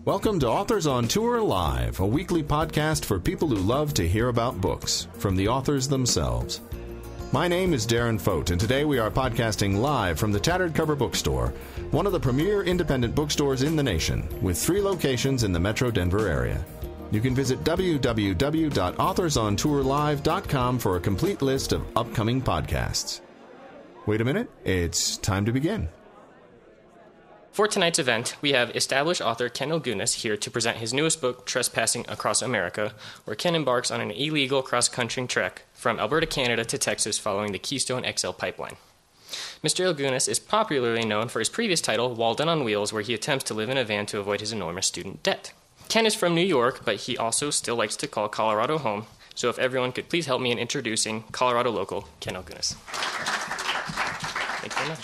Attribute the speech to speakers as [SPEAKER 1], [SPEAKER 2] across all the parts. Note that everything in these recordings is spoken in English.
[SPEAKER 1] Welcome to Authors on Tour Live, a weekly podcast for people who love to hear about books from the authors themselves. My name is Darren Fote, and today we are podcasting live from the Tattered Cover Bookstore, one of the premier independent bookstores in the nation, with 3 locations in the Metro Denver area. You can visit www.authorsontourlive.com for a complete list of upcoming podcasts. Wait a minute, it's time to begin.
[SPEAKER 2] For tonight's event, we have established author Ken Ilgunas here to present his newest book, Trespassing Across America, where Ken embarks on an illegal cross-country trek from Alberta, Canada to Texas following the Keystone XL pipeline. Mr. Ilgunas is popularly known for his previous title, Walden on Wheels, where he attempts to live in a van to avoid his enormous student debt. Ken is from New York, but he also still likes to call Colorado home, so if everyone could please help me in introducing Colorado local Ken Ilgunas. Thank you very much.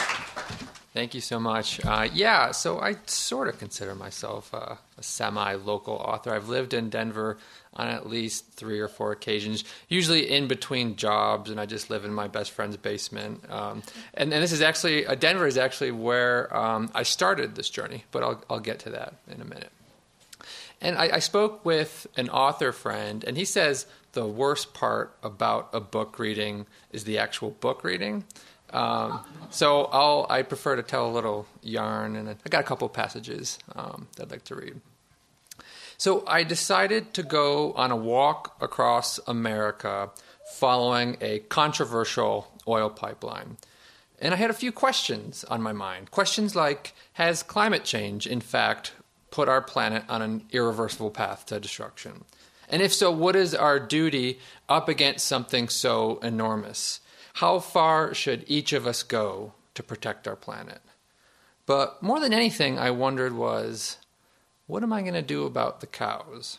[SPEAKER 3] Thank you so much. So I sort of consider myself a semi-local author. I've lived in Denver on at least 3 or 4 occasions, usually in between jobs, and I just live in my best friend's basement. And this is actually, Denver is actually where I started this journey, but I'll get to that in a minute. And I spoke with an author friend, and he says the worst part about a book reading is the actual book reading. So I prefer to tell a little yarn, and I got a couple of passages that I'd like to read. So I decided to go on a walk across America following a controversial oil pipeline. And I had a few questions on my mind. Questions like, has climate change, in fact, put our planet on an irreversible path to destruction? And if so, what is our duty up against something so enormous? How far should each of us go to protect our planet? But more than anything, I wondered was, what am I going to do about the cows?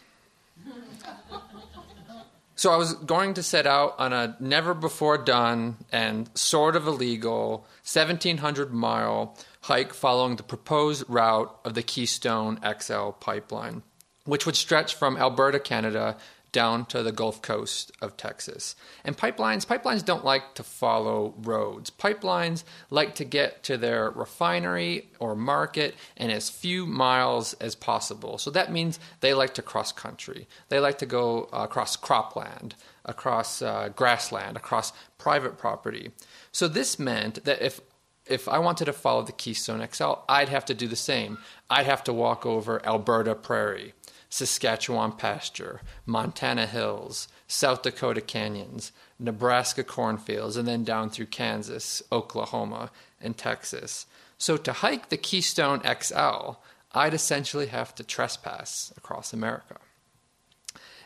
[SPEAKER 3] So I was going to set out on a never-before-done and sort of illegal 1,700-mile hike following the proposed route of the Keystone XL pipeline, which would stretch from Alberta, Canada, down to the Gulf Coast of Texas. And pipelines don't like to follow roads. Pipelines like to get to their refinery or market in as few miles as possible. So that means they like to cross country. They like to go across cropland, across grassland, across private property. So this meant that if I wanted to follow the Keystone XL, I'd have to do the same. I'd have to walk over Alberta prairie, Saskatchewan pasture, Montana hills, South Dakota canyons, Nebraska cornfields, and then down through Kansas, Oklahoma, and Texas. So to hike the Keystone XL, I'd essentially have to trespass across America.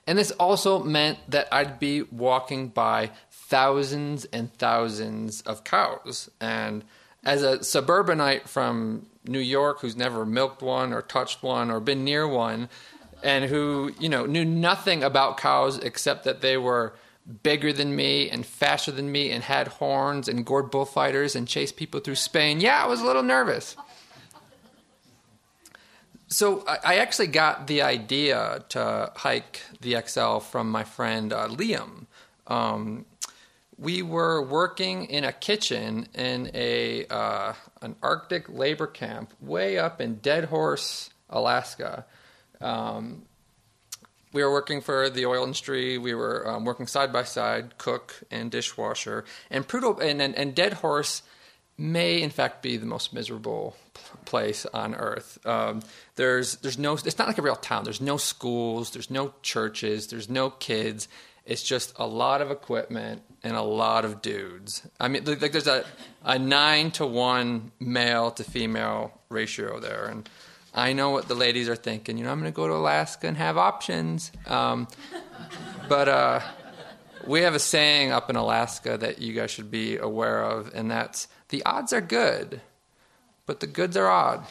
[SPEAKER 3] And this also meant that I'd be walking by thousands and thousands of cows. And as a suburbanite from New York who's never milked one or touched one or been near one, and who, knew nothing about cows except that they were bigger than me and faster than me and had horns and gored bullfighters and chased people through Spain. Yeah, I was a little nervous. So I actually got the idea to hike the XL from my friend Liam. We were working in a kitchen in an Arctic labor camp way up in Dead Horse, Alaska. We were working for the oil industry. We were working side by side, cook and dishwasher. And Dead Horse may, in fact, be the most miserable place on Earth. There's no. It's not like a real town. There's no schools. There's no churches. There's no kids. It's just a lot of equipment and a lot of dudes. I mean, like there's a 9-to-1 male to female ratio there, and I know what the ladies are thinking. I'm going to go to Alaska and have options. But we have a saying up in Alaska that you guys should be aware of, and that's, the odds are good, but the goods are odd.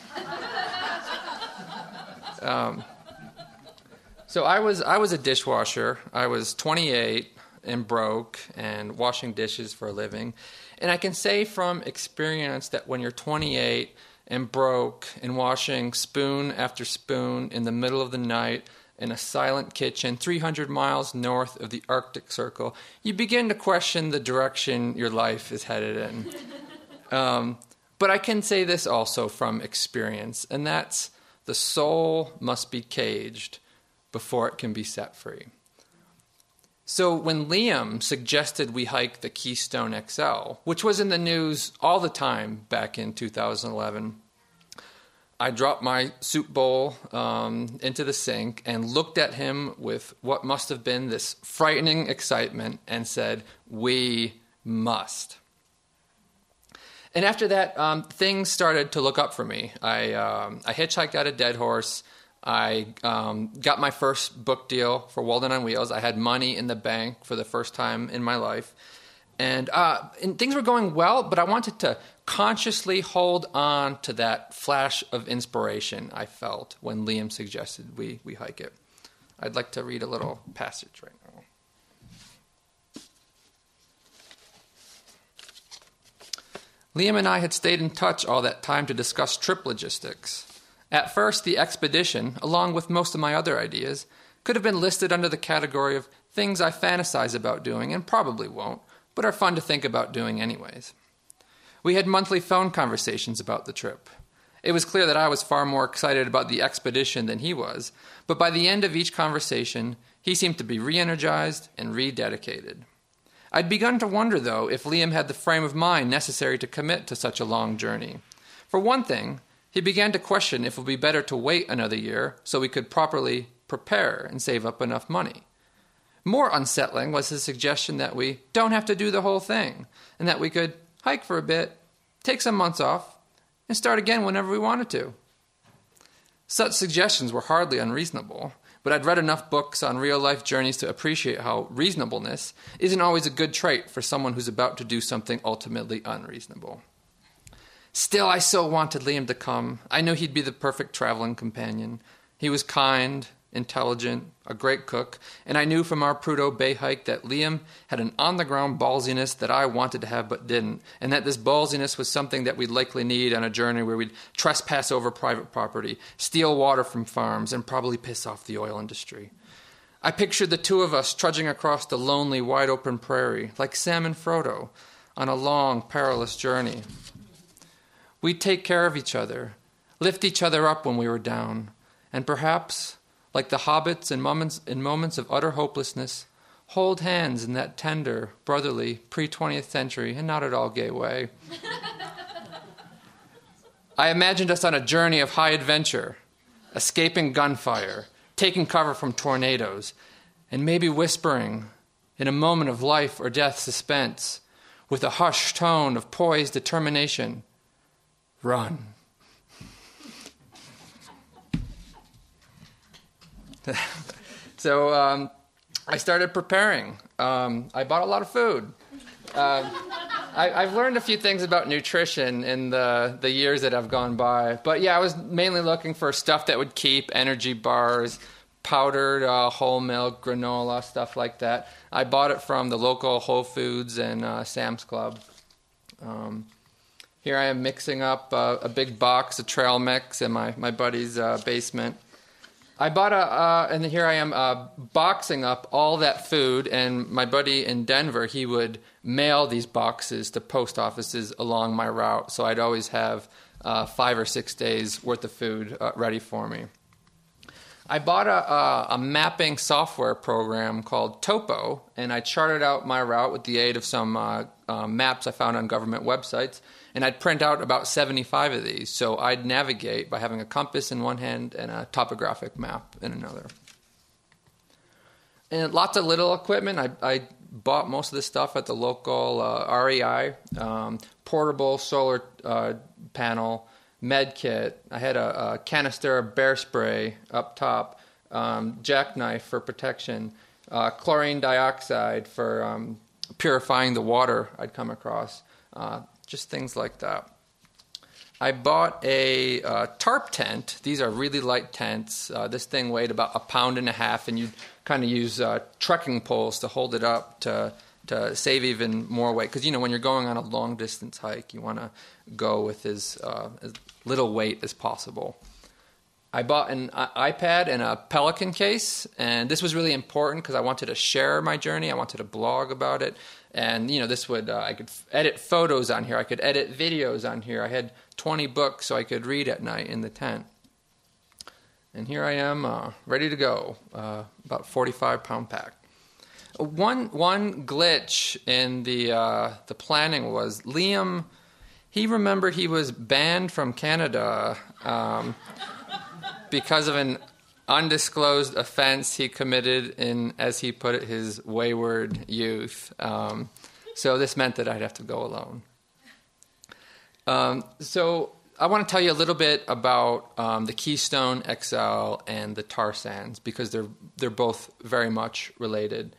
[SPEAKER 3] So I was a dishwasher. I was 28 and broke and washing dishes for a living. And I can say from experience that when you're 28 and broke and washing spoon after spoon in the middle of the night in a silent kitchen 300 miles north of the Arctic Circle, you begin to question the direction your life is headed in. But I can say this also from experience, and that's the soul must be caged before it can be set free. So when Liam suggested we hike the Keystone XL, which was in the news all the time back in 2011, I dropped my soup bowl into the sink and looked at him with what must have been this frightening excitement and said, "We must." And after that, things started to look up for me. I hitchhiked out of Dead Horse. I got my first book deal for Walden on Wheels. I had money in the bank for the first time in my life. And things were going well, but I wanted to consciously hold on to that flash of inspiration I felt when Liam suggested we hike it. I'd like to read a little passage right now. Liam and I had stayed in touch all that time to discuss trip logistics. At first, the expedition, along with most of my other ideas, could have been listed under the category of things I fantasize about doing and probably won't, but are fun to think about doing anyways. We had monthly phone conversations about the trip. It was clear that I was far more excited about the expedition than he was, but by the end of each conversation, he seemed to be re-energized and rededicated. I'd begun to wonder, though, if Liam had the frame of mind necessary to commit to such a long journey. For one thing, he began to question if it would be better to wait another year so we could properly prepare and save up enough money. More unsettling was his suggestion that we don't have to do the whole thing, and that we could hike for a bit, take some months off, and start again whenever we wanted to. Such suggestions were hardly unreasonable, but I'd read enough books on real-life journeys to appreciate how reasonableness isn't always a good trait for someone who's about to do something ultimately unreasonable. Still, I so wanted Liam to come. I knew he'd be the perfect traveling companion. He was kind, intelligent, a great cook, and I knew from our Prudhoe Bay hike that Liam had an on-the-ground ballsiness that I wanted to have but didn't, and that this ballsiness was something that we'd likely need on a journey where we'd trespass over private property, steal water from farms, and probably piss off the oil industry. I pictured the two of us trudging across the lonely, wide-open prairie, like Sam and Frodo, on a long, perilous journey. We'd take care of each other, lift each other up when we were down, and perhaps, like the hobbits in moments of utter hopelessness, hold hands in that tender, brotherly, pre-20th century and not at all gay way. I imagined us on a journey of high adventure, escaping gunfire, taking cover from tornadoes, and maybe whispering, in a moment of life or death suspense, with a hushed tone of poised determination, "Run." So I started preparing. I bought a lot of food. I've learned a few things about nutrition in the years that have gone by. But yeah, I was mainly looking for stuff that would keep, energy bars, powdered whole milk, granola, stuff like that. I bought it from the local Whole Foods and Sam's Club. Here I am mixing up a big box of trail mix in my buddy's basement. I bought and here I am boxing up all that food, and my buddy in Denver, he would mail these boxes to post offices along my route, so I'd always have 5 or 6 days worth of food ready for me. I bought a mapping software program called Topo, and I charted out my route with the aid of some maps I found on government websites, and I'd print out about 75 of these, so I'd navigate by having a compass in one hand and a topographic map in another. And lots of little equipment. I bought most of this stuff at the local REI, portable solar panel, med kit. I had a canister of bear spray up top, jackknife for protection, chlorine dioxide for purifying the water I'd come across, just things like that. I bought a tarp tent. These are really light tents. This thing weighed about 1.5 pounds, and you'd kind of use trekking poles to hold it up to save even more weight. Because, when you're going on a long-distance hike, you want to go with as little weight as possible. I bought an iPad and a Pelican case, and this was really important because I wanted to share my journey. I wanted to blog about it. And, this would, I could edit photos on here. I could edit videos on here. I had 20 books so I could read at night in the tent. And here I am, ready to go, about 45-pound pack. One glitch in the planning was Liam. He remembered he was banned from Canada because of an undisclosed offense he committed in, as he put it, his wayward youth. So this meant that I'd have to go alone. So I want to tell you a little bit about the Keystone XL and the tar sands because they're both very much related.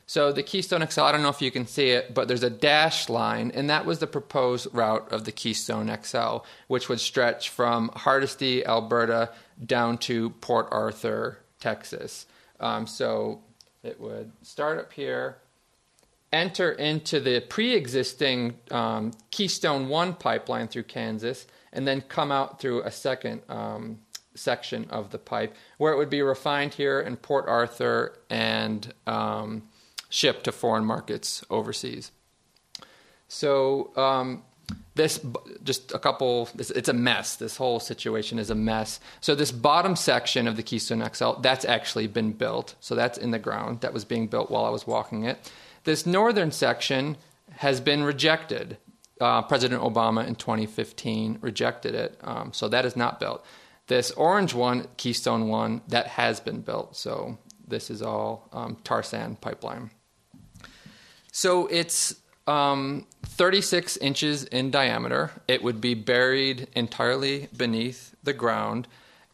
[SPEAKER 3] So the Keystone XL, I don't know if you can see it, but there's a dashed line, and that was the proposed route of the Keystone XL, which would stretch from Hardisty, Alberta, down to Port Arthur, Texas. So it would start up here, enter into the pre-existing Keystone 1 pipeline through Kansas, and then come out through a second section of the pipe, where it would be refined here in Port Arthur and shipped to foreign markets overseas. So it's a mess. This whole situation is a mess. So this bottom section of the Keystone XL, that's actually been built. So that's in the ground. That was being built while I was walking it. This northern section has been rejected. President Obama in 2015 rejected it. So that is not built. This orange one, Keystone 1, that has been built. So this is all tar sand pipeline. So it's 36 inches in diameter. It would be buried entirely beneath the ground.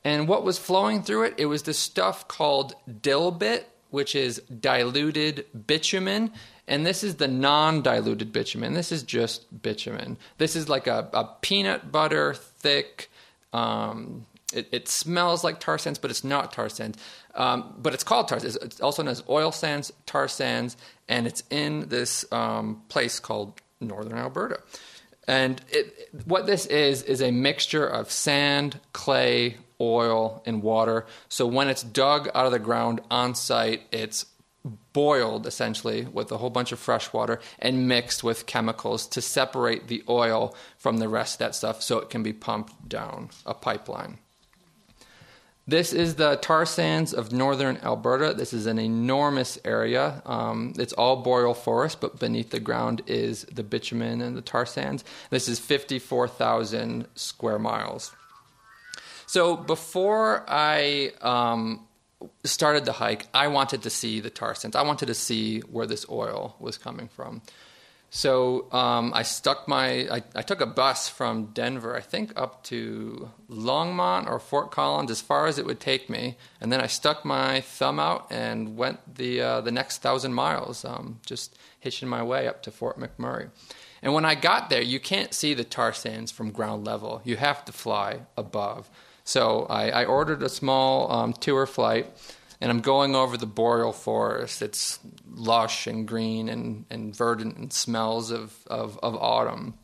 [SPEAKER 3] And what was flowing through it, it was this stuff called dilbit, which is diluted bitumen. And this is the non-diluted bitumen. This is just bitumen. This is like a peanut butter thick, it smells like tar sands, but it's not tar sands. But it's called tar sands. It's also known as oil sands, tar sands, and it's in this place called Northern Alberta. And what this is a mixture of sand, clay, oil, and water. So when it's dug out of the ground on site, it's boiled essentially with a whole bunch of fresh water and mixed with chemicals to separate the oil from the rest of that stuff so it can be pumped down a pipeline. This is the tar sands of northern Alberta. This is an enormous area. It's all boreal forest, but beneath the ground is the bitumen and the tar sands. This is 54,000 square miles. So before I started the hike, I wanted to see the tar sands. I wanted to see where this oil was coming from. So I took a bus from Denver, I think up to Longmont or Fort Collins, as far as it would take me. And then I stuck my thumb out and went the next 1,000 miles, just hitching my way up to Fort McMurray. And when I got there, you can't see the tar sands from ground level. You have to fly above. So I ordered a small tour flight, and I'm going over the boreal forest. It's lush and green and verdant and smells of autumn.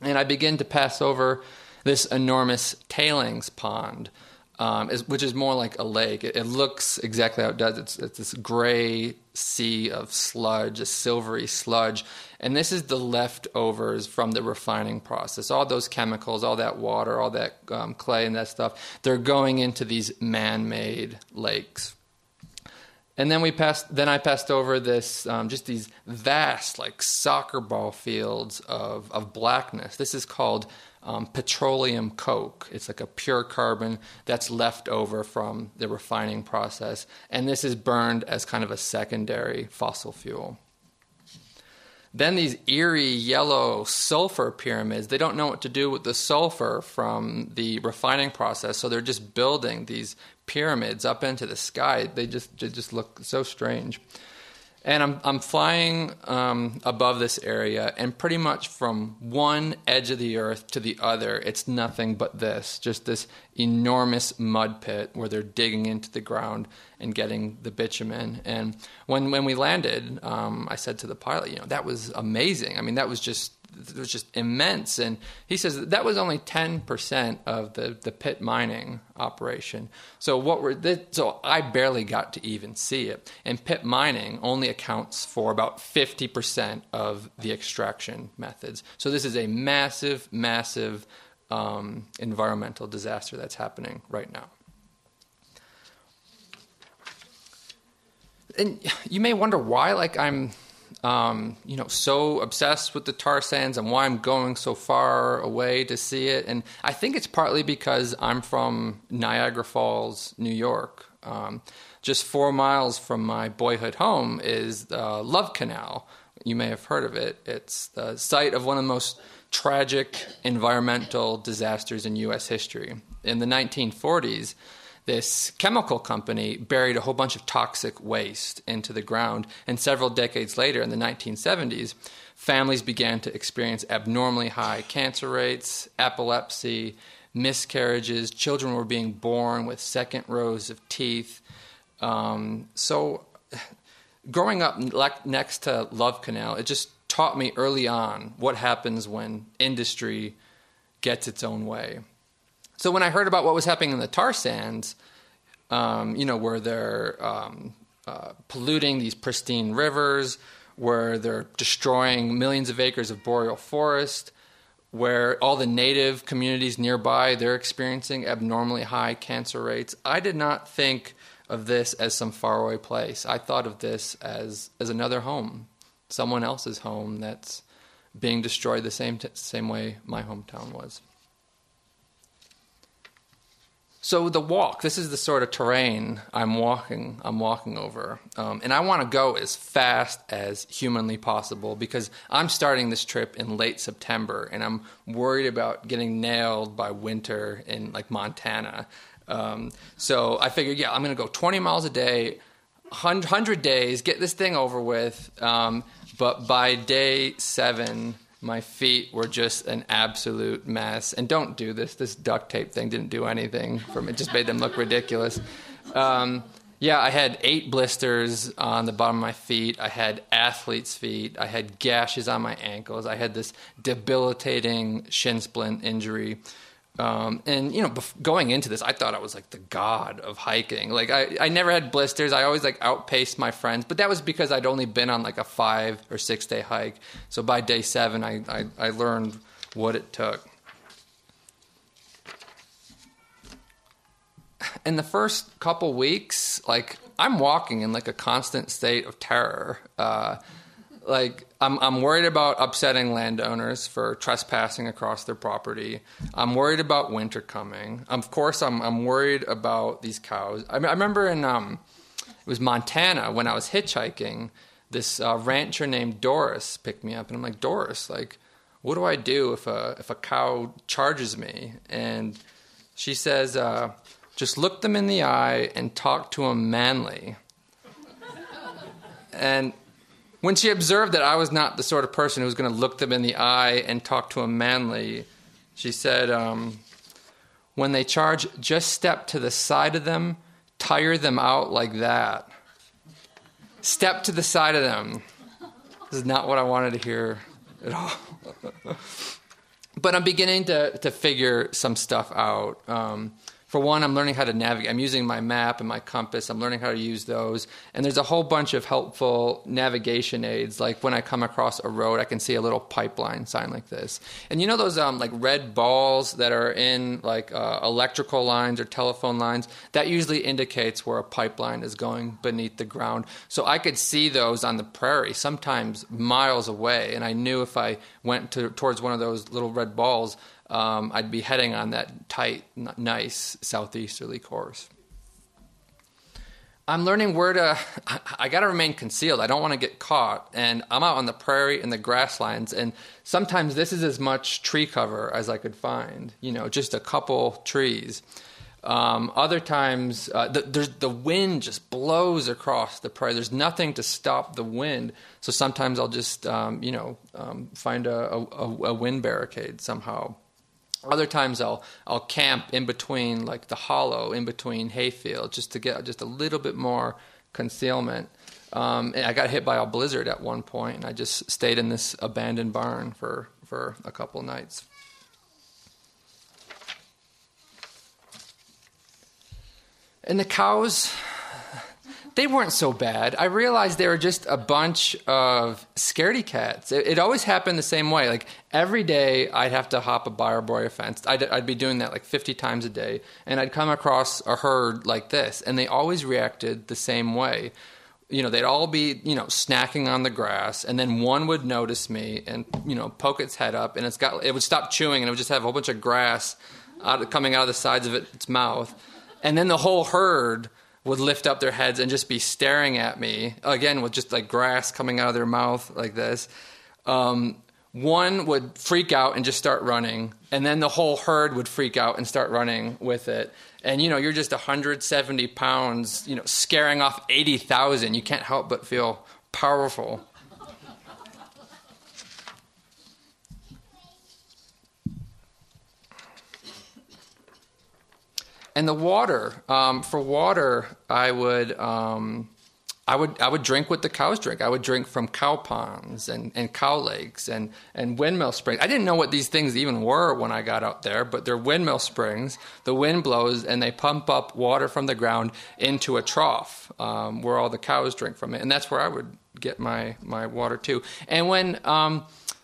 [SPEAKER 3] And I begin to pass over this enormous tailings pond, which is more like a lake. It looks exactly how it does. It's this gray sea of sludge, a silvery sludge. And this is the leftovers from the refining process. All those chemicals, all that water, all that clay and that stuff, they're going into these man-made lakes. And then I passed over this, just these vast, like soccer ball fields of blackness. This is called petroleum coke. It's like a pure carbon that's left over from the refining process. And this is burned as kind of a secondary fossil fuel. Then these eerie yellow sulfur pyramids, they don't know what to do with the sulfur from the refining process, so they're just building these pyramids up into the sky. They just look so strange. And I'm flying above this area, and pretty much from one edge of the earth to the other, it's nothing but just this enormous mud pit where they're digging into the ground and getting the bitumen. And when we landed, I said to the pilot, that was amazing. I mean, it was just immense. And he says that was only 10% of the pit mining operation. So I barely got to even see it. And pit mining only accounts for about 50% of the extraction methods. So this is a massive, massive environmental disaster that's happening right now. And you may wonder why, like, I'm, so obsessed with the tar sands and why I'm going so far away to see it. And I think it's partly because I'm from Niagara Falls, New York. Just 4 miles from my boyhood home is the Love Canal. You may have heard of it. It's the site of one of the most tragic environmental disasters in U.S. history. In the 1940s, this chemical company buried a whole bunch of toxic waste into the ground, and several decades later, in the 1970s, families began to experience abnormally high cancer rates, epilepsy, miscarriages. Children were being born with second rows of teeth. So growing up next to Love Canal, it just taught me early on what happens when industry gets its own way. So when I heard about what was happening in the tar sands, where they're polluting these pristine rivers, where they're destroying millions of acres of boreal forest, where all the native communities nearby, they're experiencing abnormally high cancer rates, I did not think of this as some faraway place. I thought of this as another home, someone else's home that's being destroyed the same way my hometown was. So the walk, this is the sort of terrain I'm walking over. And I want to go as fast as humanly possible because I'm starting this trip in late September and I'm worried about getting nailed by winter in like Montana. So I figured, I'm going to go 20 miles a day, 100 days, get this thing over with. But by day 7, my feet were just an absolute mess. And don't do this. This duct tape thing didn't do anything for me. It just made them look ridiculous. I had 8 blisters on the bottom of my feet. I had athlete's feet. I had gashes on my ankles. I had this debilitating shin splint injury. Going into this, I thought I was like the god of hiking. Like I never had blisters. I always like outpaced my friends, but that was because I'd only been on like a 5 or 6 day hike. So by day 7, I learned what it took. In the first couple weeks, like I'm walking in like a constant state of terror. I'm worried about upsetting landowners for trespassing across their property. I'm worried about winter coming. Of course, I'm worried about these cows. I remember in it was Montana when I was hitchhiking. This rancher named Doris picked me up, and I'm like, Doris, like, what do I do if a cow charges me? And she says, just look them in the eye and talk to them manly. And when she observed that I was not the sort of person who was going to look them in the eye and talk to them manly, she said, when they charge, just step to the side of them, tire them out like that. Step to the side of them. This is not what I wanted to hear at all. But I'm beginning to figure some stuff out. For one, I'm learning how to navigate. I'm using my map and my compass. I'm learning how to use those. And there's a whole bunch of helpful navigation aids. Like when I come across a road, I can see a little pipeline sign like this. And you know those like red balls that are in like electrical lines or telephone lines? That usually indicates where a pipeline is going beneath the ground. So I could see those on the prairie, sometimes miles away. And I knew if I went towards one of those little red balls, I'd be heading on that tight, nice southeasterly course. I'm learning I got to remain concealed. I don't want to get caught. And I'm out on the prairie and the grasslands. And sometimes this is as much tree cover as I could find, just a couple trees. Other times, the wind just blows across the prairie. There's nothing to stop the wind. So sometimes I'll just, find a wind barricade somehow. Other times I'll camp in between, like the hollow, in between hayfield, just to get just a little bit more concealment. And I got hit by a blizzard at one point, and I just stayed in this abandoned barn for a couple nights. And the cows, they weren't so bad. I realized they were just a bunch of scaredy cats. It always happened the same way. Like every day I'd have to hop a barbed wire fence. I'd be doing that like 50 times a day. And I'd come across a herd like this. And they always reacted the same way. they'd all be, snacking on the grass, and then one would notice me and, poke its head up, and it would stop chewing, and it would just have a whole bunch of grass coming out of the sides of its mouth. And then the whole herd would lift up their heads and just be staring at me, again, with just like grass coming out of their mouth like this. One would freak out and just start running, and then the whole herd would freak out and start running with it. And, you're just 170 pounds, scaring off 80,000. You can't help but feel powerful. And the water, for water, I would drink what the cows drink. I would drink from cow ponds and cow lakes and windmill springs. I didn't know what these things even were when I got out there, but they're windmill springs. The wind blows and they pump up water from the ground into a trough where all the cows drink from it. And that's where I would get my water too. And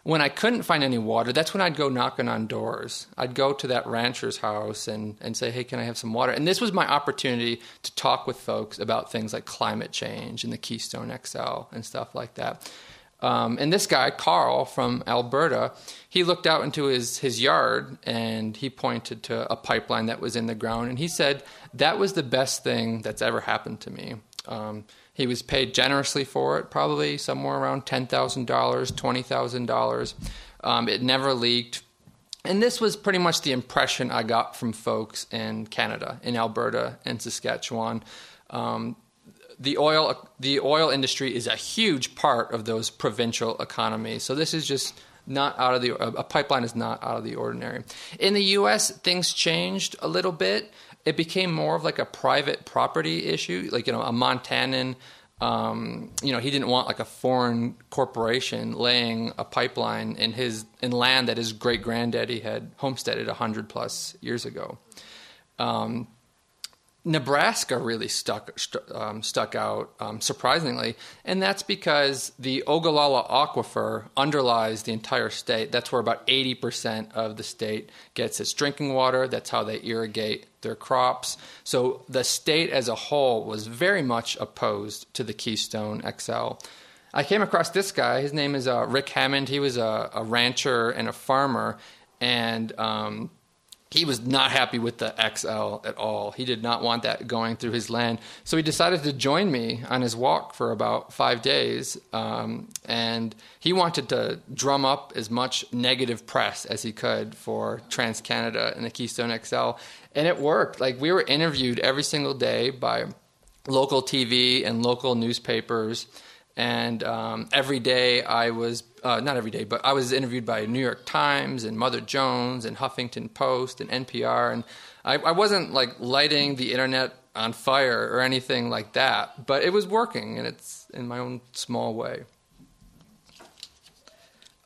[SPEAKER 3] when I couldn't find any water, that's when I'd go knocking on doors. I'd go to that rancher's house and say, hey, can I have some water? And this was my opportunity to talk with folks about things like climate change and the Keystone XL and stuff like that. And this guy, Carl from Alberta, he looked out into his yard and he pointed to a pipeline that was in the ground. And he said, that was the best thing that's ever happened to me. He was paid generously for it, probably somewhere around $10,000, $20,000. It never leaked. And this was pretty much the impression I got from folks in Canada, in Alberta and Saskatchewan. The oil industry is a huge part of those provincial economies. So this is just not out of a pipeline is not out of the ordinary. In the U.S., things changed a little bit. It became more of like a private property issue, like, a Montanan, he didn't want like a foreign corporation laying a pipeline in land that his great granddaddy had homesteaded 100+ years ago. Nebraska really stuck out, surprisingly, and that's because the Ogallala Aquifer underlies the entire state. That's where about 80% of the state gets its drinking water. That's how they irrigate their crops. So the state as a whole was very much opposed to the Keystone XL. I came across this guy. His name is Rick Hammond. He was a rancher and a farmer, and he was not happy with the XL at all. He did not want that going through his land. So he decided to join me on his walk for about 5 days. And he wanted to drum up as much negative press as he could for TransCanada and the Keystone XL. And it worked. Like, we were interviewed every single day by local TV and local newspapers. And every day I was, not every day, but I was interviewed by New York Times and Mother Jones and Huffington Post and NPR. And I wasn't like lighting the internet on fire or anything like that, but it was working, and it's in my own small way.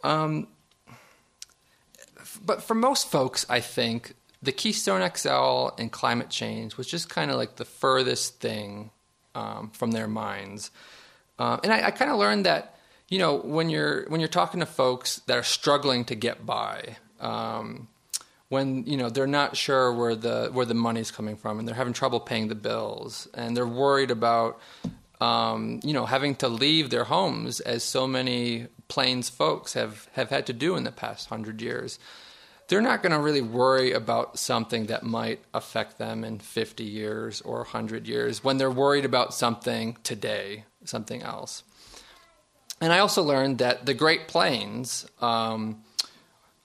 [SPEAKER 3] But for most folks, I think the Keystone XL and climate change was just kind of like the furthest thing from their minds. And I kind of learned that, when you're talking to folks that are struggling to get by, when they're not sure where the money's coming from, and they're having trouble paying the bills, and they're worried about having to leave their homes, as so many Plains folks have had to do in the past 100 years. They're not going to really worry about something that might affect them in 50 years or 100 years when they're worried about something today, something else. And I also learned that the Great Plains,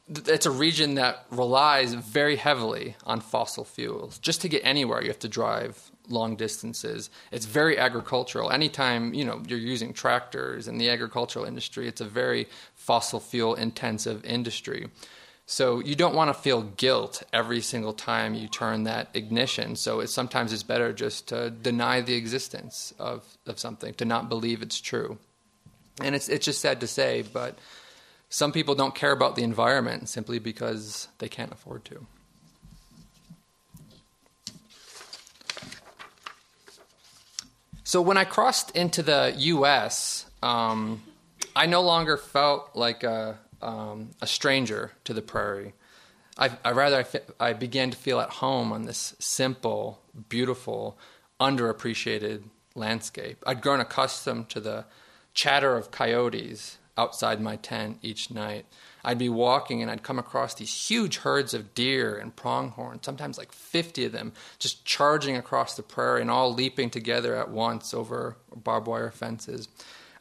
[SPEAKER 3] it's a region that relies very heavily on fossil fuels. Just to get anywhere, you have to drive long distances. It's very agricultural. Anytime, you're using tractors in the agricultural industry, it's a very fossil fuel intensive industry. So you don't want to feel guilt every single time you turn that ignition. So sometimes it's better just to deny the existence of something, to not believe it's true. And it's just sad to say, but some people don't care about the environment simply because they can't afford to. So when I crossed into the U.S., I no longer felt like a stranger to the prairie. I began to feel at home on this simple, beautiful, underappreciated landscape. I'd grown accustomed to the chatter of coyotes outside my tent each night. I'd be walking and I'd come across these huge herds of deer and pronghorn, sometimes like 50 of them, just charging across the prairie and all leaping together at once over barbed wire fences.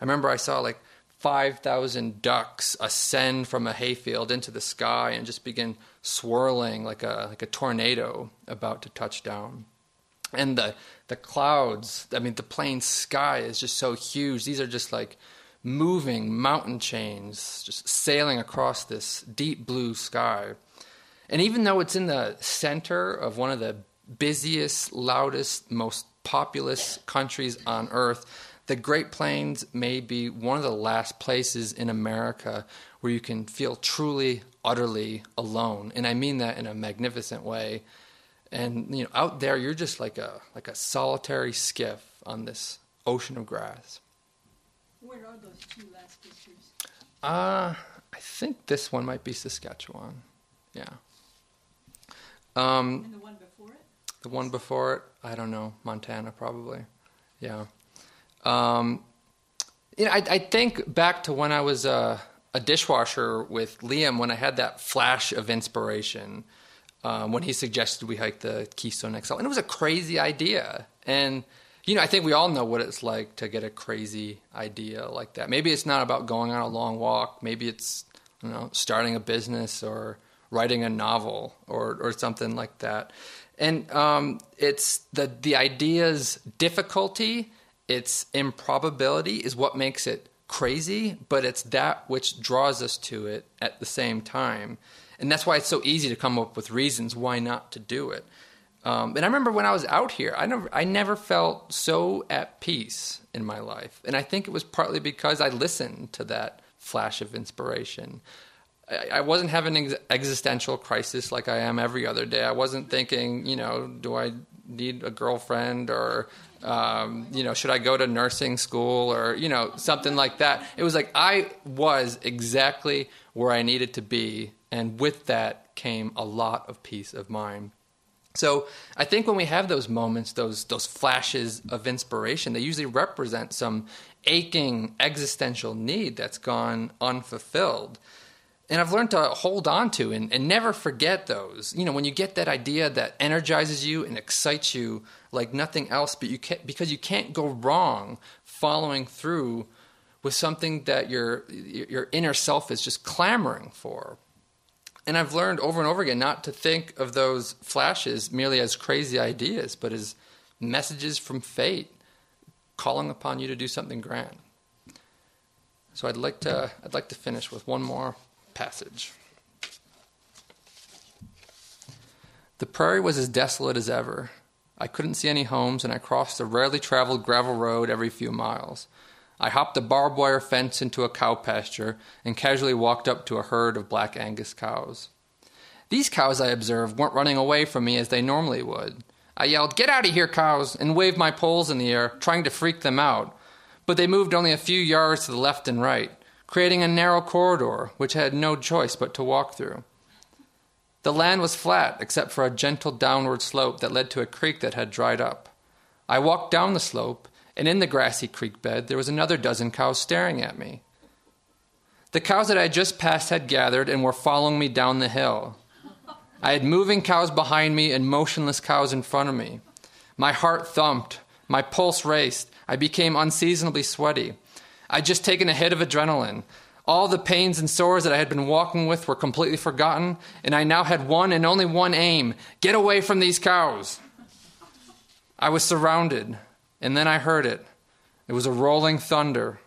[SPEAKER 3] I remember I saw like 5,000 ducks ascend from a hayfield into the sky and just begin swirling like a tornado about to touch down. And the clouds, I mean, the plain sky is just so huge. These are just like moving mountain chains just sailing across this deep blue sky. And even though it's in the center of one of the busiest, loudest, most populous countries on earth, the Great Plains may be one of the last places in America where you can feel truly, utterly alone. And I mean that in a magnificent way. And you know, out there, you're just like a solitary skiff on this ocean of grass.
[SPEAKER 4] Where are those two last pictures?
[SPEAKER 3] I think this one might be Saskatchewan. Yeah.
[SPEAKER 4] And the one before it?
[SPEAKER 3] The one before it, I don't know, Montana probably. Yeah. I think back to when I was a dishwasher with Liam, when I had that flash of inspiration, when he suggested we hike the Keystone XL. And it was a crazy idea. And, you know, I think we all know what it's like to get a crazy idea like that. Maybe it's not about going on a long walk. Maybe it's, you know, starting a business or writing a novel or something like that. And it's the idea's difficulty, its improbability is what makes it crazy, but it's that which draws us to it at the same time. And that's why it's so easy to come up with reasons why not to do it. And I remember when I was out here, I never felt so at peace in my life. And I think it was partly because I listened to that flash of inspiration. I wasn't having an existential crisis like I am every other day. I wasn't thinking, you know, do I need a girlfriend or, you know, should I go to nursing school or, you know, something like that. It was like I was exactly where I needed to be. And with that came a lot of peace of mind. So I think when we have those moments, those flashes of inspiration, they usually represent some aching existential need that's gone unfulfilled. And I've learned to hold on to and never forget those. You know, when you get that idea that energizes you and excites you like nothing else, but because you can't go wrong following through with something that your inner self is just clamoring for. And I've learned over and over again not to think of those flashes merely as crazy ideas, but as messages from fate calling upon you to do something grand. So I'd like to finish with one more passage. The prairie was as desolate as ever. I couldn't see any homes, and I crossed a rarely traveled gravel road every few miles. I hopped a barbed wire fence into a cow pasture and casually walked up to a herd of black Angus cows. These cows, I observed, weren't running away from me as they normally would. I yelled, "Get out of here, cows," and waved my poles in the air, trying to freak them out. But they moved only a few yards to the left and right, creating a narrow corridor which I had no choice but to walk through. The land was flat except for a gentle downward slope that led to a creek that had dried up. I walked down the slope, and in the grassy creek bed there was another dozen cows staring at me. The cows that I had just passed had gathered and were following me down the hill. I had moving cows behind me and motionless cows in front of me. My heart thumped, my pulse raced, I became unseasonably sweaty. I'd just taken a hit of adrenaline. All the pains and sores that I had been walking with were completely forgotten, and I now had one and only one aim: get away from these cows. I was surrounded, and then I heard it. It was a rolling thunder,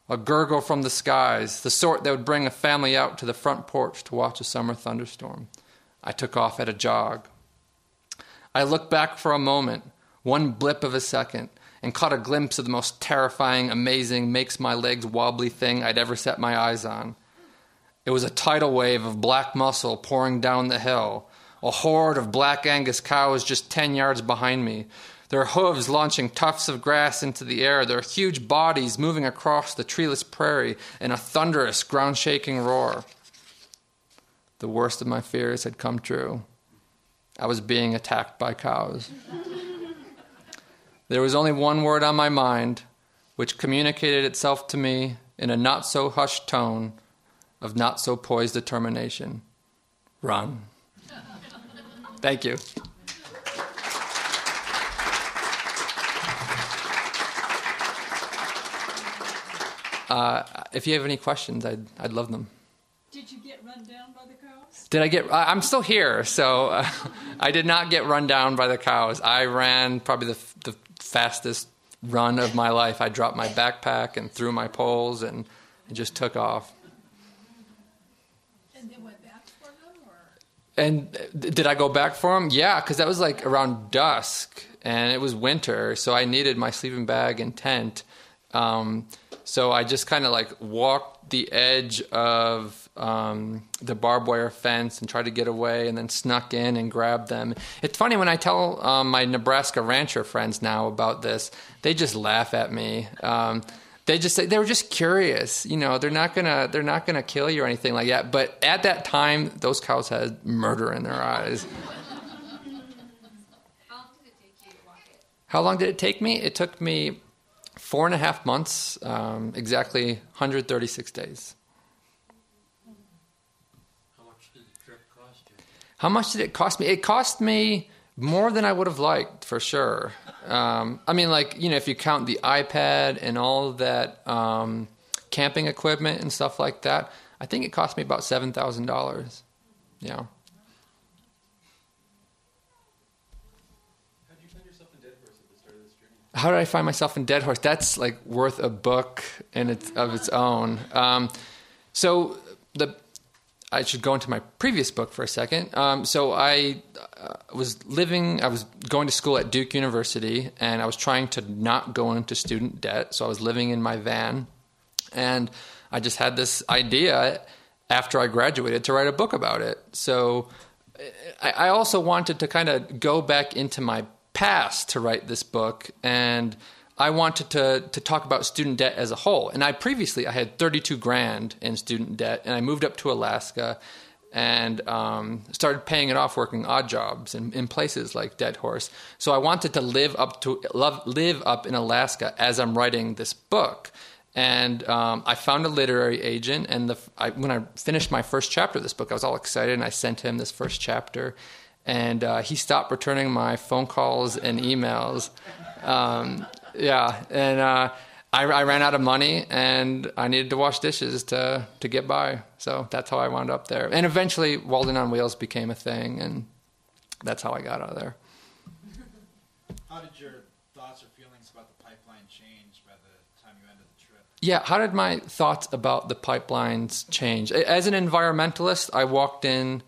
[SPEAKER 3] a gurgle from the skies, the sort that would bring a family out to the front porch to watch a summer thunderstorm. I took off at a jog. I looked back for a moment, one blip of a second, and caught a glimpse of the most terrifying, amazing, makes-my-legs wobbly thing I'd ever set my eyes on. It was a tidal wave of black muscle pouring down the hill, a horde of black Angus cows just 10 yards behind me, their hooves launching tufts of grass into the air, their huge bodies moving across the treeless prairie in a thunderous, ground-shaking roar. The worst of my fears had come true. I was being attacked by cows. There was only one word on my mind, which communicated itself to me in a not-so-hushed tone of not-so-poised determination. Run. Thank you. If you have any questions, I'd love them.
[SPEAKER 4] Did you get run down by the cows?
[SPEAKER 3] Did I get... I'm still here, so I did not get run down by the cows. I ran probably the fastest run of my life. I dropped my backpack and threw my poles and just took off.
[SPEAKER 4] And then went back for them? Or?
[SPEAKER 3] And did I go back for them? Yeah, because that was like around dusk, and it was winter, so I needed my sleeping bag and tent. So I just kind of like walked the edge of the barbed wire fence and tried to get away, and then snuck in and grabbed them. It's funny when I tell my Nebraska rancher friends now about this, they just laugh at me. They just say they were just curious. You know, they're not gonna kill you or anything like that. But at that time, those cows had murder in their eyes.
[SPEAKER 5] How long did it take you to walk it?
[SPEAKER 3] How long did it take me? It took me 4.5 months, exactly 136 days.
[SPEAKER 6] How much did the trip cost you?
[SPEAKER 3] How much did it cost me? It cost me more than I would have liked, for sure. I mean, like, you know, if you count the iPad and all of that camping equipment and stuff like that, I think it cost me about $7,000. Yeah.
[SPEAKER 7] How did you find yourself in Dead Horse at the start of this journey?
[SPEAKER 3] How did I find myself in Dead Horse? That's like worth a book in its own. So I should go into my previous book for a second. So I was going to school at Duke University, and I was trying to not go into student debt. So I was living in my van, and I just had this idea after I graduated to write a book about it. So I also wanted to kind of go back into my past to write this book, and I wanted to talk about student debt as a whole. And I had 32 grand in student debt, and I moved up to Alaska and started paying it off working odd jobs in places like Dead Horse. So I wanted to live up in Alaska as I'm writing this book. And I found a literary agent, and when I finished my first chapter of this book, I was all excited, and I sent him this first chapter. And he stopped returning my phone calls and emails. I ran out of money, and I needed to wash dishes to get by. So that's how I wound up there. And eventually, Walden on Wheels became a thing, and that's how I got out of there.
[SPEAKER 7] How did your thoughts or feelings about the pipeline change by the time you ended the trip?
[SPEAKER 3] Yeah, how did my thoughts about the pipelines change? As an environmentalist, I walked into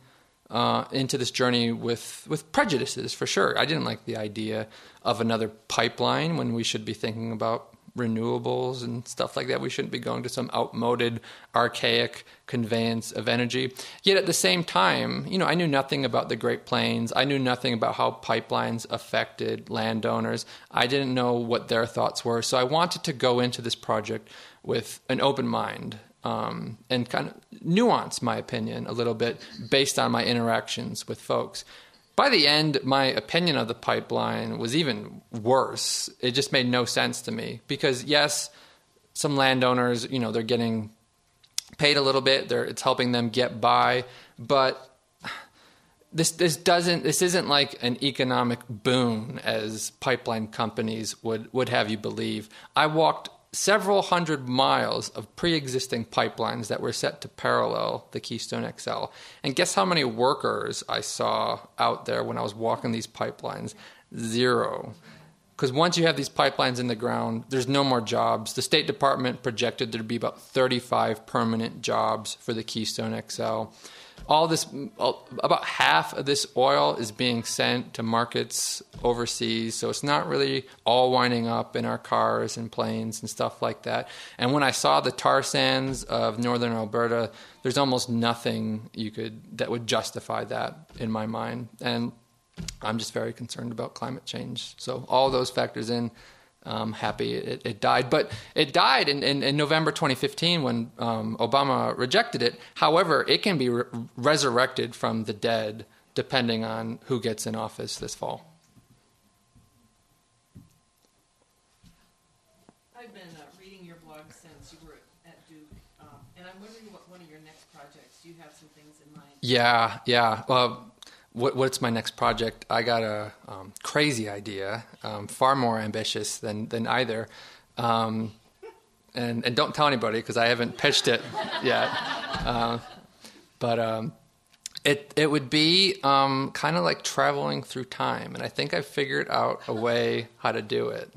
[SPEAKER 3] this journey with prejudices, for sure. I didn't like the idea of another pipeline when we should be thinking about renewables and stuff like that. We shouldn't be going to some outmoded, archaic conveyance of energy. Yet at the same time, you know, I knew nothing about the Great Plains. I knew nothing about how pipelines affected landowners. I didn't know what their thoughts were. So I wanted to go into this project with an open mind. And kind of nuance my opinion a little bit based on my interactions with folks. By the end, my opinion of the pipeline was even worse. It just made no sense to me because, yes, some landowners, you know, they're getting paid a little bit. It's helping them get by, but this isn't like an economic boon as pipeline companies would have you believe. I walked several hundred miles of pre-existing pipelines that were set to parallel the Keystone XL. And guess how many workers I saw out there when I was walking these pipelines? 0. Because once you have these pipelines in the ground, there's no more jobs. The State Department projected there to be about 35 permanent jobs for the Keystone XL. About half of this oil is being sent to markets overseas, so it's not really all winding up in our cars and planes and stuff like that. And when I saw the tar sands of northern Alberta, there's almost nothing that would justify that in my mind. And I'm just very concerned about climate change. So all those factors in. I'm happy it died. But it died in November 2015 when Obama rejected it. However, it can be resurrected from the dead depending on who gets in office this fall.
[SPEAKER 8] I've been reading your blog since you were at Duke, and I'm wondering what one of your next projects. Do you have some things in mind?
[SPEAKER 3] Yeah. Well, what's my next project? I got a crazy idea, far more ambitious than either. And don't tell anybody because I haven't pitched it yet. But it would be kind of like traveling through time, and I think I've figured out a way how to do it.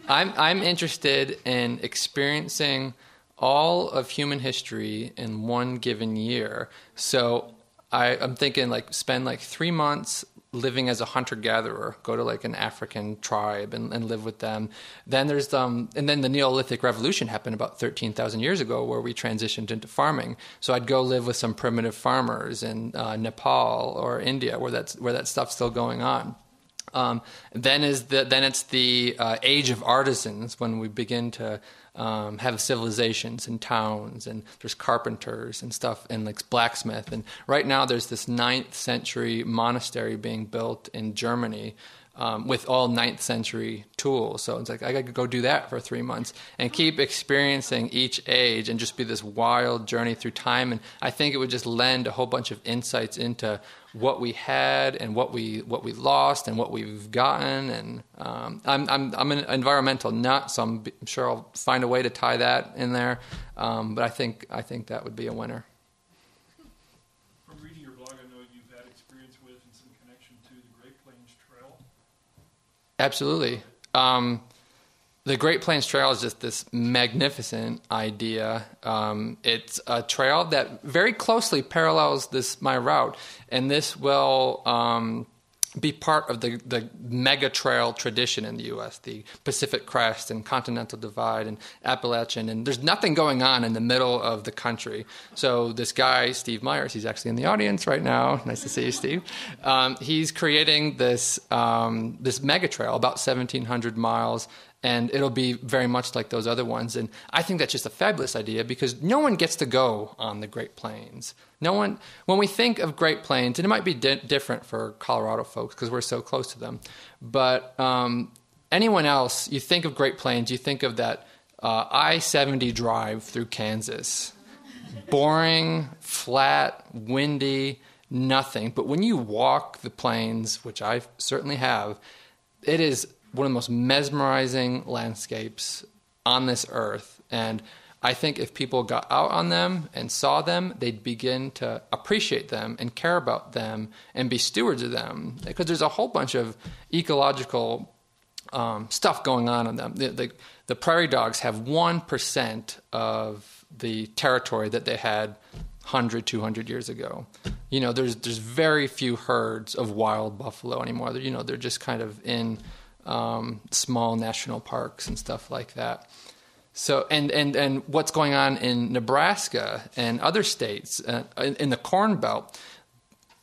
[SPEAKER 3] I'm interested in experiencing all of human history in one given year. So I'm thinking like spend like 3 months living as a hunter-gatherer, go to like an African tribe and live with them. Then there's and then the Neolithic Revolution happened about 13,000 years ago, where we transitioned into farming. So I'd go live with some primitive farmers in Nepal or India, where that stuff's still going on. Then it's the age of artisans, when we begin to have civilizations and towns, and there's carpenters and stuff, and like blacksmith. And right now there's this 9th century monastery being built in Germany with all 9th century tools. So it's like I could go do that for 3 months and keep experiencing each age and just be this wild journey through time. And I think it would just lend a whole bunch of insights into what we had and what we lost and what we've gotten. And I'm an environmental nut, so I'm sure I'll find a way to tie that in there. But I think that would be a winner.
[SPEAKER 9] From reading your blog, I know you've had experience with and some connection to the Great Plains Trail.
[SPEAKER 3] Absolutely. The Great Plains Trail is just this magnificent idea. It's a trail that very closely parallels my route, and this will be part of the mega trail tradition in the U.S., the Pacific Crest and Continental Divide and Appalachian, and there's nothing going on in the middle of the country. So this guy, Steve Myers, he's actually in the audience right now. Nice to see you, Steve. He's creating this mega trail, about 1,700 miles, and it'll be very much like those other ones. And I think that's just a fabulous idea, because no one gets to go on the Great Plains. No one, when we think of Great Plains, and it might be different for Colorado folks because we're so close to them, but anyone else, you think of Great Plains, you think of that I-70 drive through Kansas. Boring, flat, windy, nothing. But when you walk the plains, which I certainly have, it is one of the most mesmerizing landscapes on this earth. And I think if people got out on them and saw them, they'd begin to appreciate them and care about them and be stewards of them. Because there's a whole bunch of ecological stuff going on them. The prairie dogs have 1% of the territory that they had 100, 200 years ago. There's very few herds of wild buffalo anymore. They're just kind of in small national parks and stuff like that. So and what's going on in Nebraska and other states in the Corn Belt,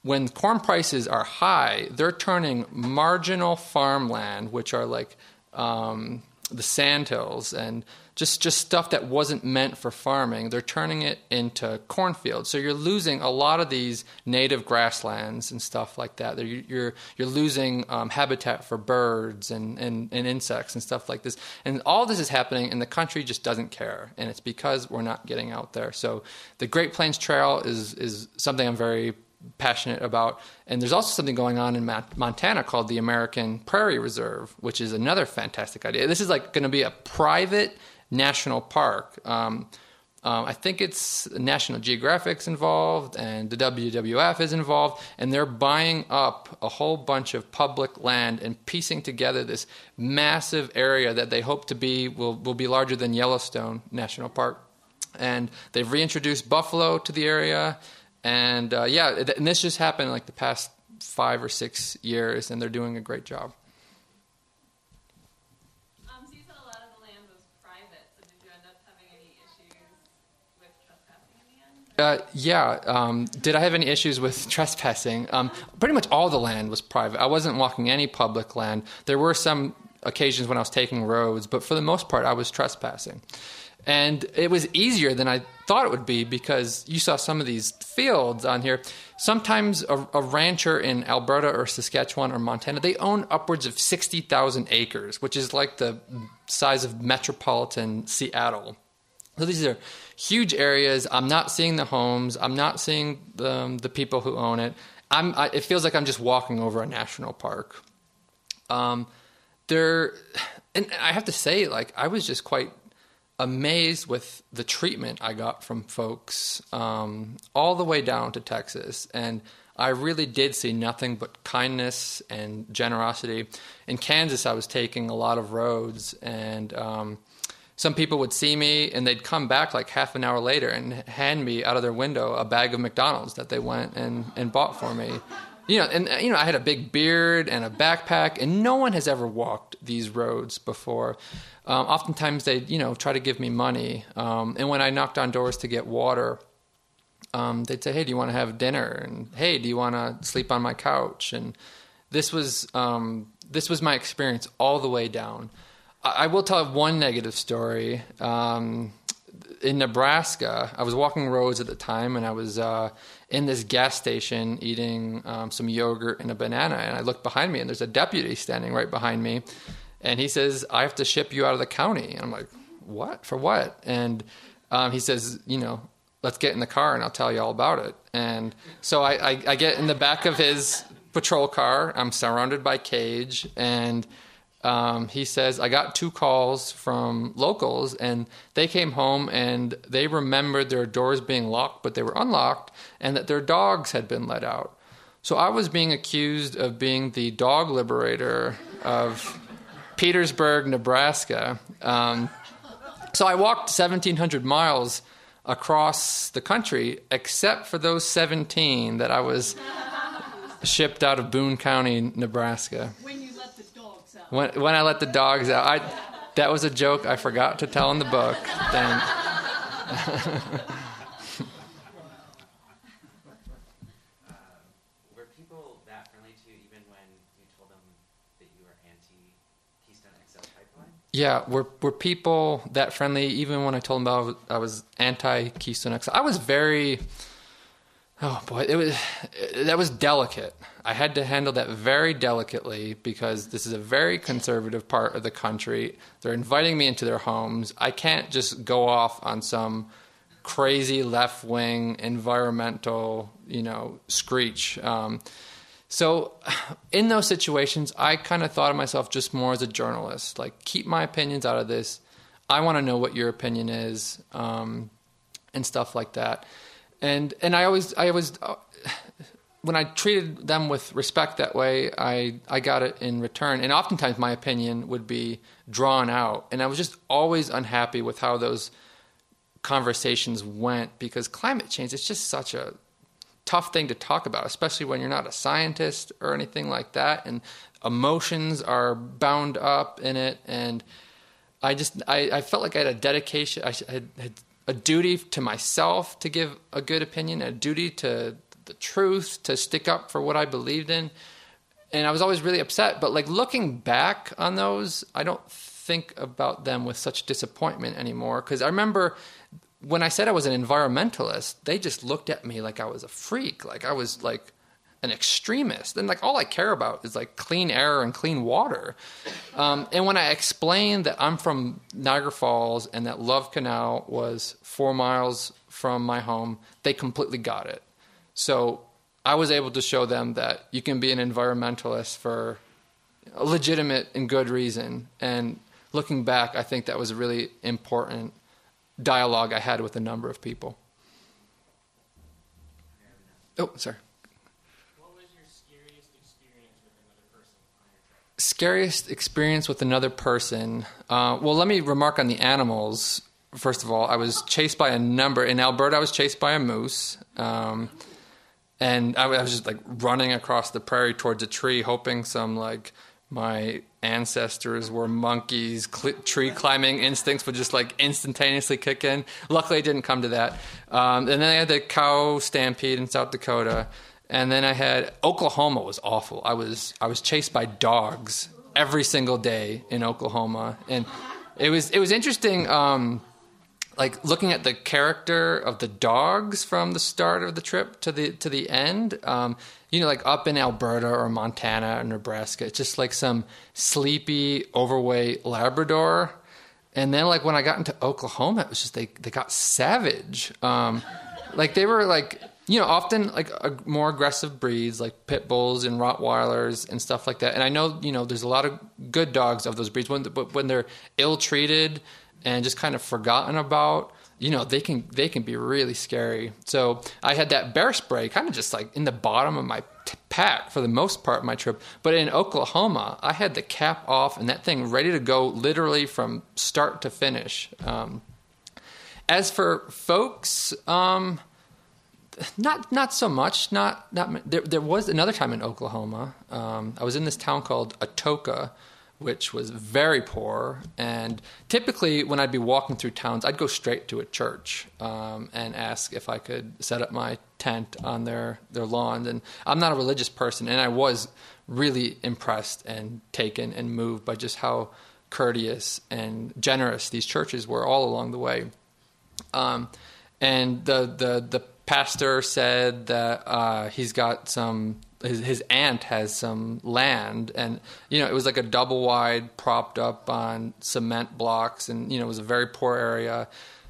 [SPEAKER 3] when corn prices are high, they're turning marginal farmland, which are like the sandhills and just stuff that wasn't meant for farming, they're turning it into cornfields. So you're losing a lot of these native grasslands and stuff like that. You're losing habitat for birds and insects and stuff like this. And all this is happening, and the country just doesn't care. And it's because we're not getting out there. So the Great Plains Trail is something I'm very passionate about. And there's also something going on in Montana called the American Prairie Reserve, which is another fantastic idea. This is like going to be a private national park. I think it's National Geographic's involved and the WWF is involved, and they're buying up a whole bunch of public land and piecing together this massive area that they hope to be will be larger than Yellowstone National Park. And they've reintroduced buffalo to the area. And and this just happened like the past 5 or 6 years, and they're doing a great job.
[SPEAKER 5] So you said a lot of the land was private, so did you end up having any issues with trespassing in the end?
[SPEAKER 3] Did I have any issues with trespassing? Pretty much all the land was private. I wasn't walking any public land. There were some occasions when I was taking roads, but for the most part, I was trespassing. And it was easier than I thought it would be because you saw some of these fields on here. Sometimes a rancher in Alberta or Saskatchewan or Montana, they own upwards of 60,000 acres, which is like the size of metropolitan Seattle. So these are huge areas. I'm not seeing the homes. I'm not seeing the people who own it. It feels like I'm just walking over a national park. And I have to say, like, I was just quite amazed with the treatment I got from folks all the way down to Texas. And I really did see nothing but kindness and generosity. In Kansas, I was taking a lot of roads, and some people would see me and they'd come back like half an hour later and hand me out of their window a bag of McDonald's that they went and bought for me. I had a big beard and a backpack, and no one has ever walked these roads before. Oftentimes they'd, try to give me money. And when I knocked on doors to get water, they'd say, hey, do you want to have dinner? And hey, do you want to sleep on my couch? And this was my experience all the way down. I will tell one negative story. In Nebraska, I was walking roads at the time, and I was in this gas station eating some yogurt and a banana, and I looked behind me, and there's a deputy standing right behind me, and he says, I have to ship you out of the county. And I'm like, what? For what? And he says, let's get in the car, and I'll tell you all about it. And so I get in the back of his patrol car. I'm surrounded by cage, and he says, I got 2 calls from locals, and they came home and they remembered their doors being locked, but they were unlocked, and that their dogs had been let out. So I was being accused of being the dog liberator of Petersburg, Nebraska. So I walked 1,700 miles across the country, except for those 17 that I was shipped out of Boone County, Nebraska. When I let the dogs out, that was a joke I forgot to tell in the book. Then,
[SPEAKER 10] were people that friendly to you even when you told them that you were anti-Keystone XL pipeline?
[SPEAKER 3] Yeah, were people that friendly even when I told them I was anti-Keystone XL? I was very... Oh boy, that was delicate. I had to handle that very delicately because this is a very conservative part of the country. They're inviting me into their homes. I can't just go off on some crazy left-wing environmental, screech. So in those situations, I kind of thought of myself just more as a journalist. Like, keep my opinions out of this. I want to know what your opinion is, and stuff like that. And I always when I treated them with respect that way, I got it in return. And oftentimes my opinion would be drawn out. And I was just always unhappy with how those conversations went, because climate change is just such a tough thing to talk about, especially when you're not a scientist or anything like that. And emotions are bound up in it. And I felt like I had a dedication. I had a duty to myself to give a good opinion, a duty to the truth, to stick up for what I believed in. And I was always really upset. But like, looking back on those, I don't think about them with such disappointment anymore. Because I remember when I said I was an environmentalist, they just looked at me like I was a freak, like I was like an extremist. And like, all I care about is like clean air and clean water. And when I explained that I'm from Niagara Falls and that Love Canal was 4 miles from my home, they completely got it. So I was able to show them that you can be an environmentalist for a legitimate and good reason. And looking back, I think that was a really important dialogue I had with a number of people. Oh, sorry.
[SPEAKER 2] What was your scariest experience with another person on your trip?
[SPEAKER 3] Scariest experience with another person? Well, let me remark on the animals. First of all, I was chased by in Alberta, I was chased by a moose. And I was just like running across the prairie towards a tree, hoping some like my ancestors were monkeys, tree climbing instincts would just like instantaneously kick in. Luckily, it didn't come to that. And then I had the cow stampede in South Dakota, and then I had Oklahoma was awful. I was chased by dogs every single day in Oklahoma, and it was interesting. like looking at the character of the dogs from the start of the trip to the end, like up in Alberta or Montana or Nebraska, it's just like some sleepy, overweight Labrador. And then like when I got into Oklahoma, it was just they got savage. Like they were like, often like more aggressive breeds like pit bulls and Rottweilers and stuff like that. And I know, there's a lot of good dogs of those breeds, but when they're ill-treated and just kind of forgotten about, they can be really scary. So I had that bear spray kind of just like in the bottom of my pack for the most part of my trip. But in Oklahoma, I had the cap off and that thing ready to go literally from start to finish. As for folks, not so much. There was another time in Oklahoma. I was in this town called Atoka, which was very poor. And typically when I'd be walking through towns, I'd go straight to a church and ask if I could set up my tent on their lawn. And I'm not a religious person, and I was really impressed and taken and moved by just how courteous and generous these churches were all along the way. And the pastor said that he's got his aunt has some land, and it was like a double wide propped up on cement blocks, and it was a very poor area.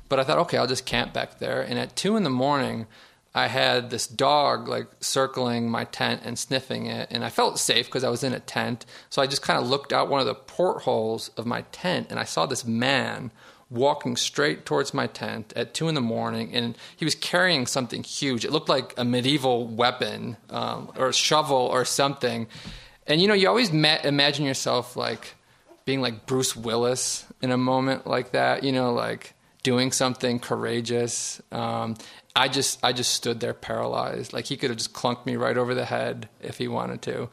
[SPEAKER 3] But I thought, okay, I'll just camp back there. And at 2 a.m, I had this dog like circling my tent and sniffing it, and I felt safe because I was in a tent. So I just kind of looked out one of the portholes of my tent, and I saw this man walking straight towards my tent at 2 a.m, and he was carrying something huge. It looked like a medieval weapon or a shovel or something. And, you always imagine yourself like being like Bruce Willis in a moment like that, like doing something courageous. I just stood there paralyzed. Like he could have just clunked me right over the head if he wanted to.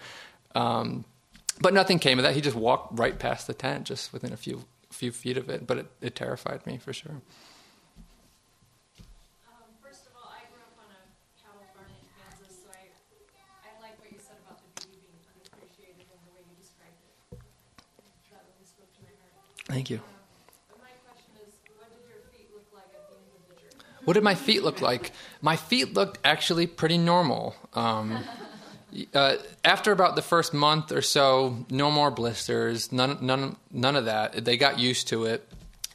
[SPEAKER 3] But nothing came of that. He just walked right past the tent, just within a few feet of it, but it terrified me for sure.
[SPEAKER 5] First of all, I grew up on a cattle farm in Kansas, so I like what you said about the beauty being unappreciated and the way you described it. That really spoke to my heart.
[SPEAKER 3] Thank you.
[SPEAKER 5] But my question is, what did your feet look like at the end of the journey?
[SPEAKER 3] What did my feet look like? My feet looked actually pretty normal. After about the first month or so, no more blisters, none of that. They got used to it,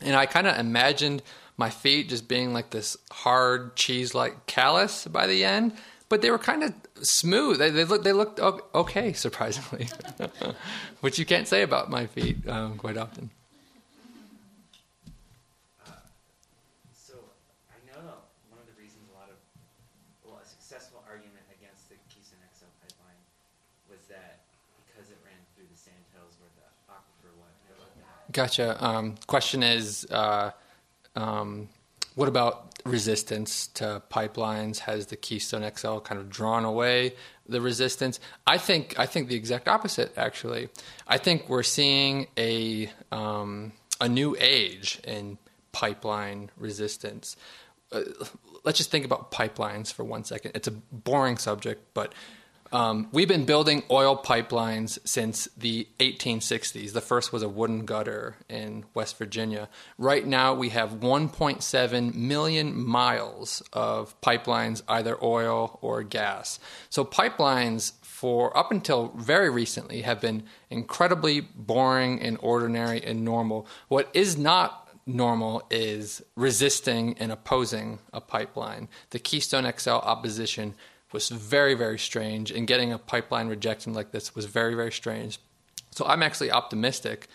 [SPEAKER 3] and I kind of imagined my feet just being like this hard cheese-like callus by the end. But they were kind of smooth. They looked okay, surprisingly, which you can't say about my feet quite often.
[SPEAKER 10] So I know one of the reasons a successful argument against the Keystone XL pipeline was that because it ran through the sand hills where the aquifer was.
[SPEAKER 3] Gotcha. Question is, what about resistance to pipelines? Has the Keystone XL kind of drawn away the resistance? I think the exact opposite, actually. I think we're seeing a new age in pipeline resistance. Let's just think about pipelines for 1 second. It's a boring subject, but we've been building oil pipelines since the 1860s. The first was a wooden gutter in West Virginia. Right now, we have 1.7 million miles of pipelines, either oil or gas. So pipelines, for up until very recently, have been incredibly boring and ordinary and normal. What is not normal is resisting and opposing a pipeline. The Keystone XL opposition was very, very strange, and getting a pipeline rejected like this was very, very strange. So I'm actually optimistic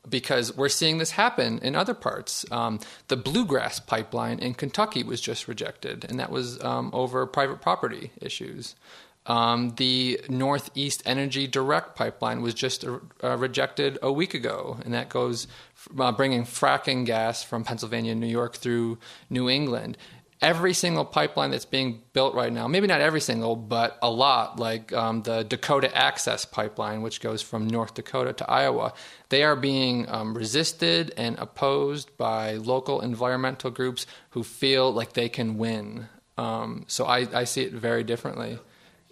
[SPEAKER 3] because we're seeing this happen in other parts. The Bluegrass pipeline in Kentucky was just rejected, and that was over private property issues. The Northeast Energy Direct pipeline was just rejected a week ago, and that goes bringing fracking gas from Pennsylvania and New York through New England. Every single pipeline that's being built right now, maybe not every single, but a lot, like the Dakota Access pipeline, which goes from North Dakota to Iowa, they are being resisted and opposed by local environmental groups who feel like they can win. So I see it very differently.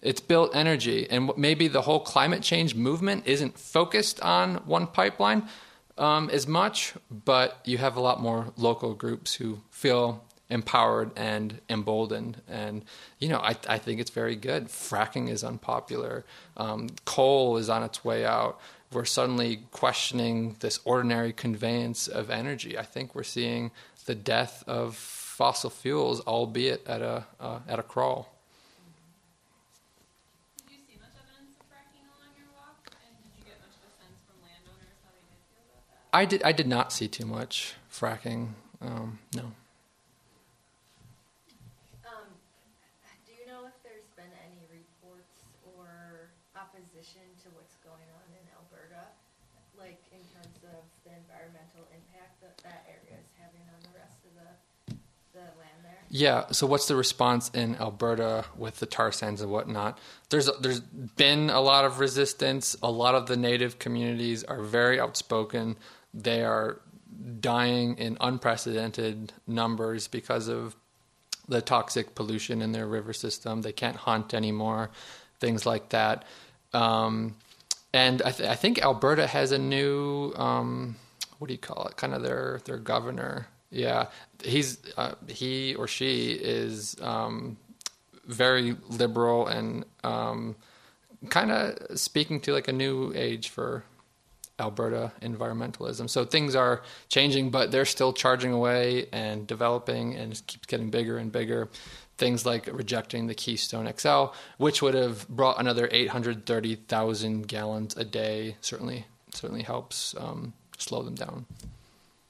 [SPEAKER 3] It's built energy, and maybe the whole climate change movement isn't focused on one pipeline, as much, but you have a lot more local groups who feel empowered and emboldened. And, I think it's very good. Fracking is unpopular. Coal is on its way out. We're suddenly questioning this ordinary conveyance of energy. I think we're seeing the death of fossil fuels, albeit at a crawl.
[SPEAKER 5] Did you see much evidence of fracking along your walk? And did you get much of a sense from landowners how they did feel about that?
[SPEAKER 3] I did not see too much fracking. No.
[SPEAKER 11] Do you know if there's been any reports or opposition to what's going on in Alberta, like in terms of the environmental impact that area is having on the rest of the land there?
[SPEAKER 3] Yeah, so what's the response in Alberta with the tar sands and whatnot? There's been a lot of resistance. A lot of the native communities are very outspoken. They are dying in unprecedented numbers because of the toxic pollution in their river system. They can't hunt anymore, things like that. And I think Alberta has a new, what do you call it, kind of their governor. Yeah, he or she is very liberal and kind of speaking to like a new age for Alberta environmentalism. So things are changing, but they're still charging away and developing, and it keeps getting bigger and bigger. Things like rejecting the Keystone XL, which would have brought another 830,000 gallons a day, certainly helps slow them down.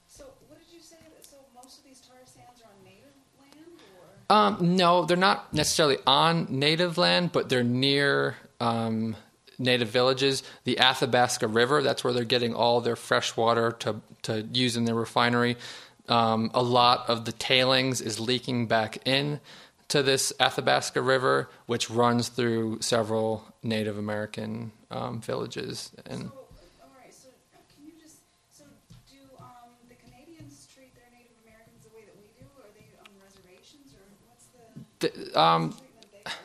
[SPEAKER 4] So what did you say? So most of these tar sands are on native land, or?
[SPEAKER 3] No, they're not necessarily on native land, but they're near native villages. The Athabasca River, that's where they're getting all their fresh water to use in their refinery. A lot of the tailings is leaking back in to this Athabasca River, which runs through several Native American villages. And
[SPEAKER 4] So, all right. So can you just do the Canadians treat their Native Americans the way that we do? Are they on reservations, or what's the treatment they have?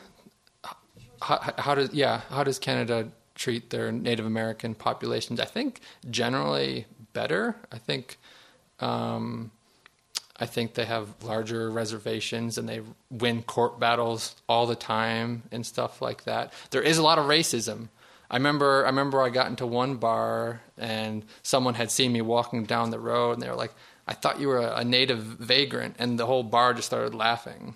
[SPEAKER 3] How does Canada treat their Native American populations? I think generally better. I think they have larger reservations and they win court battles all the time and stuff like that. There is a lot of racism. I remember I got into one bar and someone had seen me walking down the road and they were like, "I thought you were a native vagrant," and the whole bar just started laughing.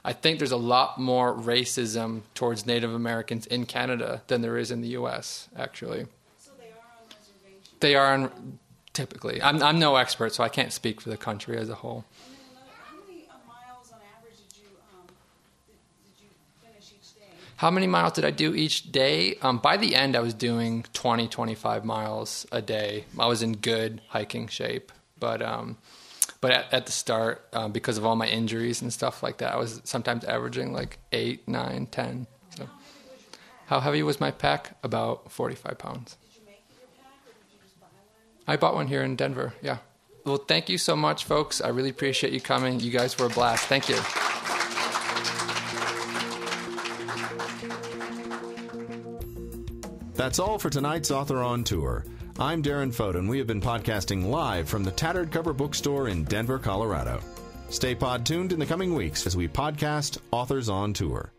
[SPEAKER 3] I think there's a lot more racism towards Native Americans in Canada than there is in the U.S. actually.
[SPEAKER 4] So they are on reservations.
[SPEAKER 3] They are typically. I'm no expert, so I can't speak for the country as a whole.
[SPEAKER 4] And then how many miles on average did you finish each day?
[SPEAKER 3] How many miles did I do each day? By the end, I was doing 20, 25 miles a day. I was in good hiking shape, but at the start, because of all my injuries and stuff like that, I was sometimes averaging like 8, 9, 10. So, how heavy was my pack? About 45 pounds.
[SPEAKER 4] Did you make it your pack, or did you just buy one?
[SPEAKER 3] I bought one here in Denver, yeah. Well, thank you so much, folks. I really appreciate you coming. You guys were a blast. Thank you.
[SPEAKER 1] That's all for tonight's Author on Tour. I'm Darren Foden. We have been podcasting live from the Tattered Cover Bookstore in Denver, Colorado. Stay pod tuned in the coming weeks as we podcast Authors on Tour.